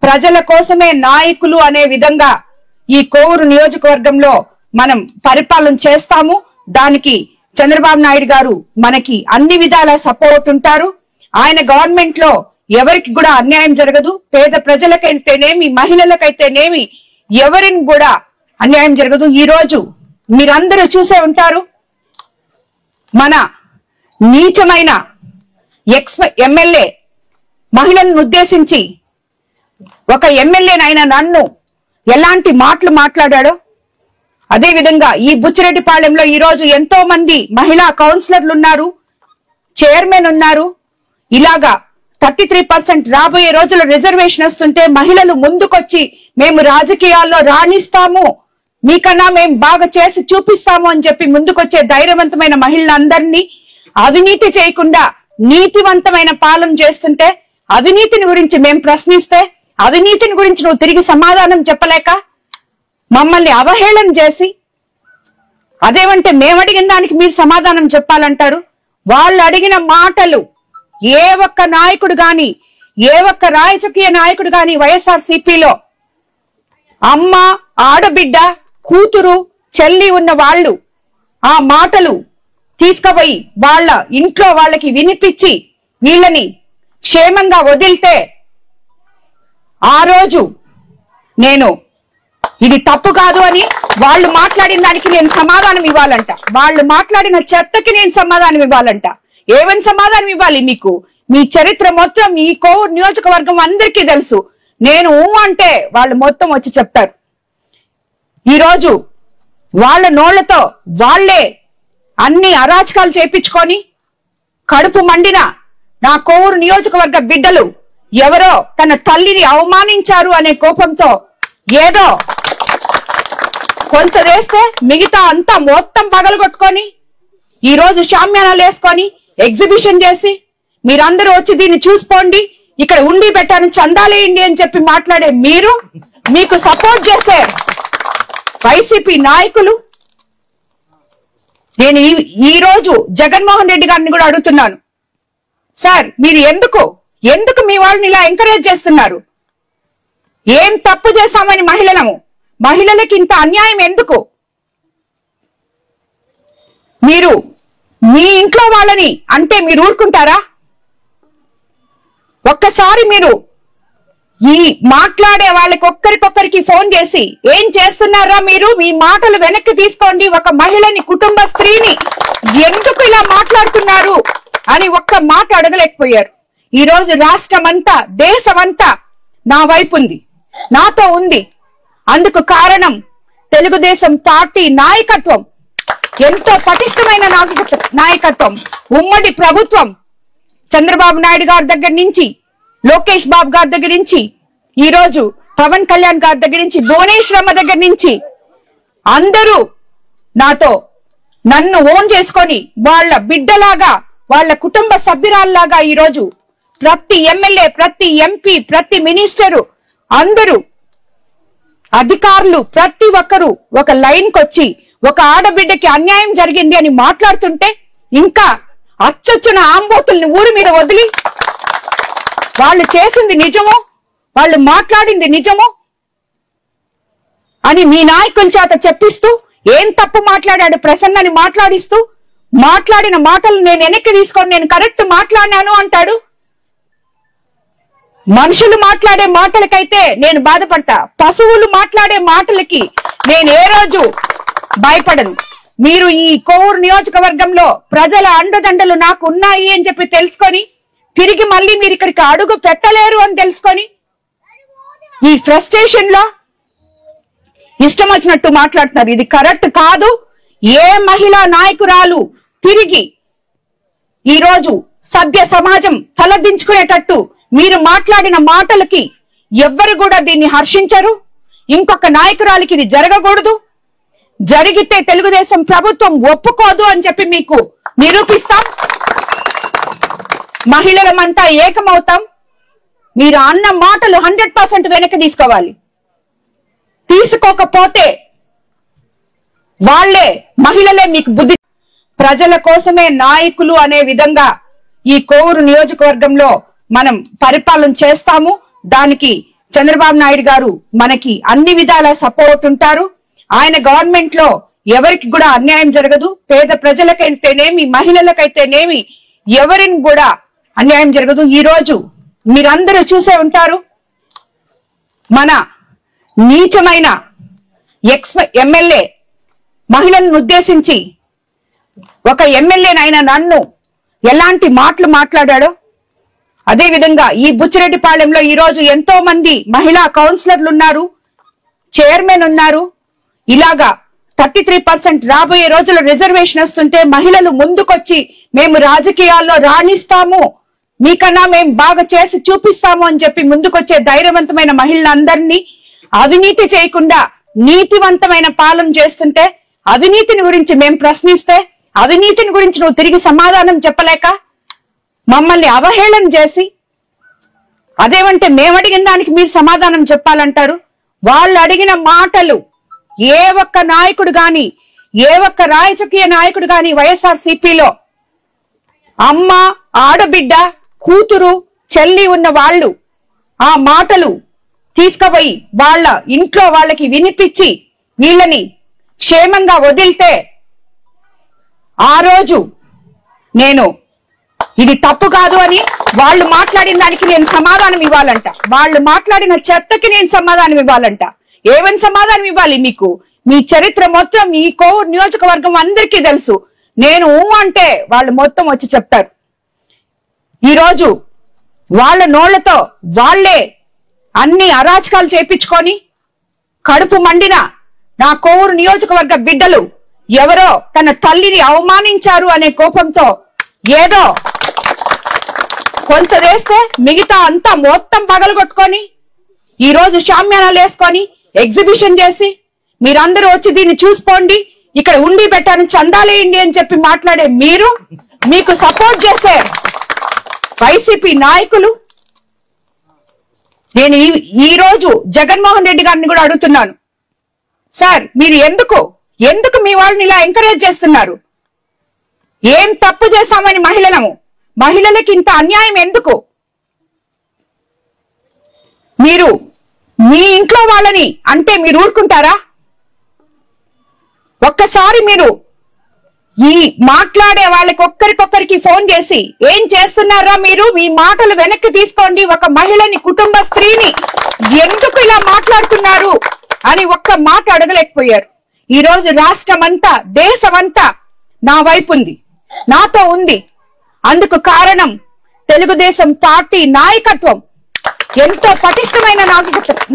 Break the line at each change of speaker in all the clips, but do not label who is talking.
ప్రజల కోసమే నాయకులు అనే విధంగా ఈ కోవూరు నియోజకవర్గంలో మనం పరిపాలన చేస్తాము. దానికి చంద్రబాబు నాయుడు గారు మనకి అన్ని విధాల సపోర్ట్ ఉంటారు. ఆయన గవర్నమెంట్ లో ఎవరికి కూడా అన్యాయం జరగదు. పేద ప్రజలకైతేనేమి, మహిళలకైతేనేమి ఎవరిని కూడా అన్యాయం జరగదు. ఈ రోజు మీరందరూ చూసే ఉంటారు, మన నీచమైన ఎమ్మెల్యే మహిళలను ఉద్దేశించి ఒక ఎమ్మెల్యేనైనా నన్ను ఎలాంటి మాటలు మాట్లాడాడో, అదే విధంగా ఈ బుచ్చిరెడ్డిపాళెంలో ఈ రోజు ఎంతో మంది మహిళా కౌన్సిలర్లు ఉన్నారు, చైర్మన్ ఉన్నారు. ఇలాగా 33% రాబోయే రోజుల్లో రిజర్వేషన్ వస్తుంటే మహిళలు ముందుకొచ్చి మేము రాజకీయాల్లో రాణిస్తాము, మీకన్నా మేము బాగా చేసి చూపిస్తాము అని చెప్పి ముందుకొచ్చే ధైర్యవంతమైన మహిళలందరినీ అవినీతి చేయకుండా నీతివంతమైన పాలన చేస్తుంటే, అవినీతిని గురించి మేము ప్రశ్నిస్తే అవినీతిని గురించి నువ్వు తిరిగి సమాధానం చెప్పలేక మమ్మల్ని అవహేళన చేసి, అదేమంటే మేము అడిగిన దానికి మీరు సమాధానం చెప్పాలంటారు. వాళ్ళు అడిగిన మాటలు ఏ ఒక్క నాయకుడు గాని, ఏ ఒక్క రాజకీయ నాయకుడు గాని వైఎస్ఆర్సీపీలో అమ్మ, ఆడబిడ్డ, కూతురు, చెల్లి ఉన్న వాళ్ళు ఆ మాటలు తీసుకుపోయి వాళ్ళ ఇంట్లో వాళ్ళకి వినిపించి వీళ్ళని క్షేమంగా వదిలితే ఆ రోజు నేను ఇది తప్పు కాదు అని వాళ్ళు మాట్లాడిన దానికి నేను సమాధానం ఇవ్వాలంట. వాళ్ళు మాట్లాడిన చెత్తకి నేను సమాధానం ఇవ్వాలంట. ఏమని సమాధానం ఇవ్వాలి? మీకు మీ చరిత్ర మొత్తం ఈ కోవూరు నియోజకవర్గం అందరికీ తెలుసు. నేను అంటే వాళ్ళు మొత్తం వచ్చి చెప్తారు. ఈరోజు వాళ్ళ నోళ్లతో వాళ్లే అన్ని అరాచకాలు చేపించుకొని కడుపు మండిన నా కోవూరు నియోజకవర్గ బిడ్డలు ఎవరో తన తల్లిని అవమానించారు అనే కోపంతో ఏదో కొంత వేస్తే మిగతా అంతా మొత్తం పగలగొట్టుకొని ఈ రోజు షామ్యానాలు వేసుకొని ఎగ్జిబిషన్ చేసి మీరందరూ వచ్చి దీన్ని చూసుకోండి, ఇక్కడ ఉండి పెట్టాను, చందాలేయండి అని చెప్పి మాట్లాడే మీరు, మీకు సపోర్ట్ చేసే వైసీపీ నాయకులు. నేను ఈ రోజు జగన్మోహన్ రెడ్డి గారిని కూడా అడుగుతున్నాను, సార్ మీరు ఎందుకు మీ వాళ్ళని ఇలా ఎంకరేజ్ చేస్తున్నారు? ఏం తప్పు చేశామని మహిళలకి ఇంత అన్యాయం ఎందుకు? మీరు మీ ఇంట్లో వాళ్ళని అంటే మీరు ఊరుకుంటారా? ఒక్కసారి మీరు ఈ మాట్లాడే వాళ్ళకి ఒక్కరికొక్కరికి ఫోన్ చేసి ఏం చేస్తున్నారా మీరు, మీ మాటలు వెనక్కి తీసుకోండి, ఒక మహిళని, కుటుంబ స్త్రీని ఎందుకు ఇలా మాట్లాడుతున్నారు అని ఒక్క మాట అడగలేకపోయారు. ఈ రోజు రాష్ట్రమంతా, దేశమంతా నా వైపు ఉంది, నాతో ఉంది. అందుకు కారణం తెలుగుదేశం పార్టీ నాయకత్వం, ఎంతో పటిష్టమైన నాయకత్వం, ఉమ్మడి ప్రభుత్వం. చంద్రబాబు నాయుడు గారి దగ్గర నుంచి, లోకేష్ బాబు గారి దగ్గర నుంచి, ఈ రోజు పవన్ కళ్యాణ్ గారి దగ్గర నుంచి, భువనేశ్వరమ్మ దగ్గర నుంచి అందరూ నన్ను ఓన్ చేసుకొని వాళ్ళ బిడ్డలాగా, వాళ్ళ కుటుంబ సభ్యురాల్లాగా ఈ రోజు ప్రతి ఎమ్మెల్యే, ప్రతి ఎంపీ, ప్రతి మినిస్టరు, అందరూ అధికారులు ప్రతి ఒక్కరూ ఒక లైన్ కొచ్చి ఒక ఆడబిడ్డకి అన్యాయం జరిగింది అని మాట్లాడుతుంటే ఇంకా అచ్చొచ్చిన ఆంబోతుల్ని ఊరి మీద వదిలి వాళ్ళు చేసింది నిజమో, వాళ్ళు మాట్లాడింది నిజమో అని మీ నాయకుల చేత చెప్పిస్తూ, ఏం తప్పు మాట్లాడాడు ప్రసన్నని మాట్లాడిస్తూ, మాట్లాడిన మాటలు నేను వెనక్కి తీసుకొని నేను కరెక్ట్ మాట్లాడినాను అంటాడు. మనుషులు మాట్లాడే మాటలకైతే నేను బాధపడతా, పశువులు మాట్లాడే మాటలకి నేను ఏ రోజు భయపడను. మీరు ఈ కోవూరు నియోజకవర్గంలో ప్రజల అండదండలు నాకు ఉన్నాయి అని చెప్పి తెలుసుకొని తిరిగి మళ్ళీ మీరు ఇక్కడికి అడుగు పెట్టలేరు అని తెలుసుకొని ఈ ఫ్రస్ట్రేషన్ లో ఇష్టం వచ్చినట్టు మాట్లాడుతున్నారు. ఇది కరెక్ట్ కాదు. ఏ మహిళా నాయకురాలు తిరిగి ఈ రోజు సభ్య సమాజం తలదించుకునేటట్టు మీరు మాట్లాడిన మాటలకి ఎవ్వరు కూడా దీన్ని హర్షించరు. ఇంకొక నాయకురాలికి ఇది జరగకూడదు. జరిగితే తెలుగుదేశం ప్రభుత్వం ఒప్పుకోదు అని చెప్పి మీకు నిరూపిస్తాం. మహిళలమంతా ఏకమవుతాం. మీరు అన్న మాటలు 100% వెనక్కి తీసుకోవాలి. తీసుకోకపోతే వాళ్లే, మహిళలే మీకు బుద్ధి. ప్రజల కోసమే నాయకులు అనే విధంగా ఈ కోవూరు నియోజకవర్గంలో మనం పరిపాలన చేస్తాము. దానికి చంద్రబాబు నాయుడు గారు మనకి అన్ని విధాల సపోర్ట్ ఉంటారు. ఆయన గవర్నమెంట్ లో ఎవరికి కూడా అన్యాయం జరగదు. పేద ప్రజలకైతేనేమి, మహిళలకైతేనేమి ఎవరిని కూడా అన్యాయం జరగదు. ఈ రోజు మీరందరూ చూసే ఉంటారు, మన నీచమైన ఎమ్మెల్యే మహిళలను ఉద్దేశించి ఒక ఎమ్మెల్యేనైనా నన్ను ఎలాంటి మాటలు మాట్లాడాడో, అదే విధంగా ఈ బుచ్చిరెడ్డిపాళెంలో ఈ రోజు ఎంతో మంది మహిళా కౌన్సిలర్లు ఉన్నారు, చైర్మన్ ఉన్నారు. ఇలాగా 33% రాబోయే రోజుల్లో రిజర్వేషన్ వస్తుంటే మహిళలు ముందుకొచ్చి మేము రాజకీయాల్లో రాణిస్తాము, మీకన్నా మేము బాగా చేసి చూపిస్తాము అని చెప్పి ముందుకొచ్చే ధైర్యవంతమైన మహిళలందరినీ అవినీతి చేయకుండా నీతివంతమైన పాలన చేస్తుంటే, అవినీతిని గురించి మేము ప్రశ్నిస్తే అవినీతిని గురించి నువ్వు తిరిగి సమాధానం చెప్పలేక మమ్మల్ని అవహేళన చేసి, అదేమంటే మేము అడిగిన దానికి మీరు సమాధానం చెప్పాలంటారు. వాళ్ళు అడిగిన మాటలు ఏ ఒక్క నాయకుడు గాని, ఏ ఒక్క రాజకీయ నాయకుడు గాని వైఎస్ఆర్సీపీలో అమ్మ, ఆడబిడ్డ, కూతురు, చెల్లి ఉన్న వాళ్ళు ఆ మాటలు తీసుకుపోయి వాళ్ళ ఇంట్లో వాళ్ళకి వినిపించి వీళ్ళని క్షేమంగా వదిలితే ఆ రోజు నేను ఇది తప్పు కాదు అని వాళ్ళు మాట్లాడిన దానికి నేను సమాధానం ఇవ్వాలంట. వాళ్ళు మాట్లాడిన చెత్తకి నేను సమాధానం ఇవ్వాలంట. ఏమని సమాధానం ఇవ్వాలి? మీకు మీ చరిత్ర మొత్తం ఈ కోవూరు నియోజకవర్గం అందరికీ తెలుసు. నేను అంటే వాళ్ళు మొత్తం వచ్చి చెప్తారు. ఈరోజు వాళ్ళ నోళ్లతో వాళ్లే అన్ని అరాచకాలు చేపించుకొని కడుపు మండిన నా కోవూరు నియోజకవర్గ బిడ్డలు ఎవరో తన తల్లిని అవమానించారు అనే కోపంతో ఏదో కొంత వేస్తే మిగతా అంతా మొత్తం పగలగొట్టుకొని ఈ రోజు షామ్యానాలు వేసుకొని ఎగ్జిబిషన్ చేసి మీరందరూ వచ్చి దీన్ని చూసుకోండి, ఇక్కడ ఉండి పెట్టాను, చందాలేయండి అని చెప్పి మాట్లాడే మీరు, మీకు సపోర్ట్ చేసే వైసీపీ నాయకులు, నేను ఈ రోజు జగన్మోహన్ రెడ్డి గారిని కూడా అడుగుతున్నాను, సార్ మీరు ఎందుకు మీ వాళ్ళని ఇలా ఎంకరేజ్ చేస్తున్నారు? ఏం తప్పు చేశామని మహిళలకి ఇంత అన్యాయం ఎందుకు? మీరు మీ ఇంట్లో వాళ్ళని అంటే మీరు ఊరుకుంటారా? ఒక్కసారి మీరు ఈ మాట్లాడే వాళ్ళకి ఒక్కరికొక్కరికి ఫోన్ చేసి ఏం చేస్తున్నారా మీరు, మీ మాటలు వెనక్కి తీసుకోండి, ఒక మహిళని, కుటుంబ స్త్రీని ఎందుకు ఇలా మాట్లాడుతున్నారు అని ఒక్క మాట అడగలేకపోయారు. ఈ రోజు రాష్ట్రమంతా, దేశమంతా నా వైపు ఉంది, నాతో ఉంది. అందుకు కారణం తెలుగుదేశం పార్టీ నాయకత్వం, ఎంతో పటిష్టమైన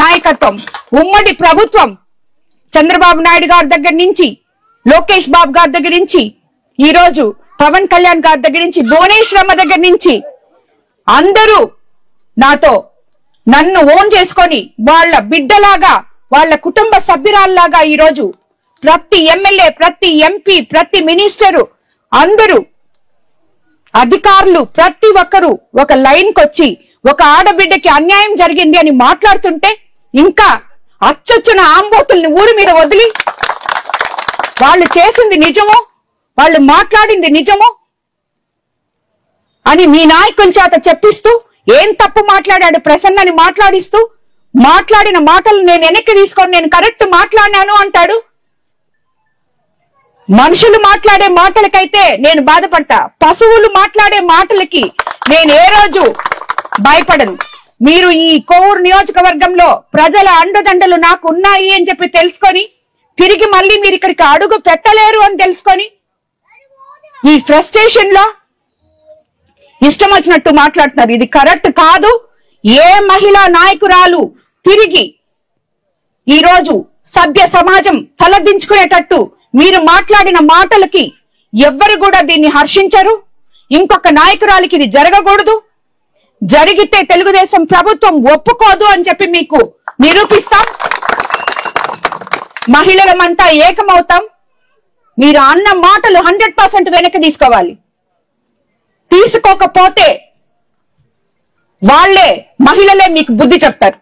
నాయకత్వం, ఉమ్మడి ప్రభుత్వం. చంద్రబాబు నాయుడు గారి దగ్గర నుంచి, లోకేష్ బాబు గారి దగ్గర నుంచి, ఈ రోజు పవన్ కళ్యాణ్ గారి దగ్గర నుంచి, భువనేశ్వరమ్మ దగ్గర నుంచి అందరూ నన్ను ఓన్ చేసుకొని వాళ్ళ బిడ్డలాగా, వాళ్ళ కుటుంబ సభ్యురాల్లాగా ఈ రోజు ప్రతి ఎమ్మెల్యే, ప్రతి ఎంపీ, ప్రతి మినిస్టరు, అందరూ అధికారులు ప్రతి ఒక్కరూ ఒక లైన్ కొచ్చి ఒక ఆడబిడ్డకి అన్యాయం జరిగింది అని మాట్లాడుతుంటే ఇంకా అచ్చొచ్చిన ఆంబోతుల్ని ఊరి మీద వదిలి వాళ్ళు చేసింది నిజమో, వాళ్ళు మాట్లాడింది నిజమో అని మీ నాయకుల చేత చెప్పిస్తూ, ఏం తప్పు మాట్లాడాడు ప్రసన్నని మాట్లాడిస్తూ, మాట్లాడిన మాటలు నేను వెనక్కి తీసుకొని నేను కరెక్ట్ మాట్లాడినాను అంటాడు. మనుషులు మాట్లాడే మాటలకైతే నేను బాధపడతా, పశువులు మాట్లాడే మాటలకి నేను ఏ రోజు భయపడను. మీరు ఈ కోవూరు నియోజకవర్గంలో ప్రజల అండదండలు నాకు ఉన్నాయి అని చెప్పి తెలుసుకొని తిరిగి మళ్ళీ మీరు ఇక్కడికి అడుగు పెట్టలేరు అని తెలుసుకొని ఈ ఫ్రస్ట్రేషన్ లో ఇష్టం వచ్చినట్టు మాట్లాడుతున్నారు. ఇది కరెక్ట్ కాదు. ఏ మహిళా నాయకురాలు తిరిగి ఈ రోజు సభ్య సమాజం తలదించుకునేటట్టు మీరు మాట్లాడిన మాటలకి ఎవ్వరు కూడా దీన్ని హర్షించరు. ఇంకొక నాయకురాలికి ఇది జరగకూడదు. జరిగితే తెలుగుదేశం ప్రభుత్వం ఒప్పుకోదు అని చెప్పి మీకు నిరూపిస్తాం. మహిళలమంతా ఏకమవుతాం. మీరు అన్న మాటలు 100% వెనక్కి తీసుకోవాలి. తీసుకోకపోతే మహిళలే మీకు బుద్ధి చెప్తారు.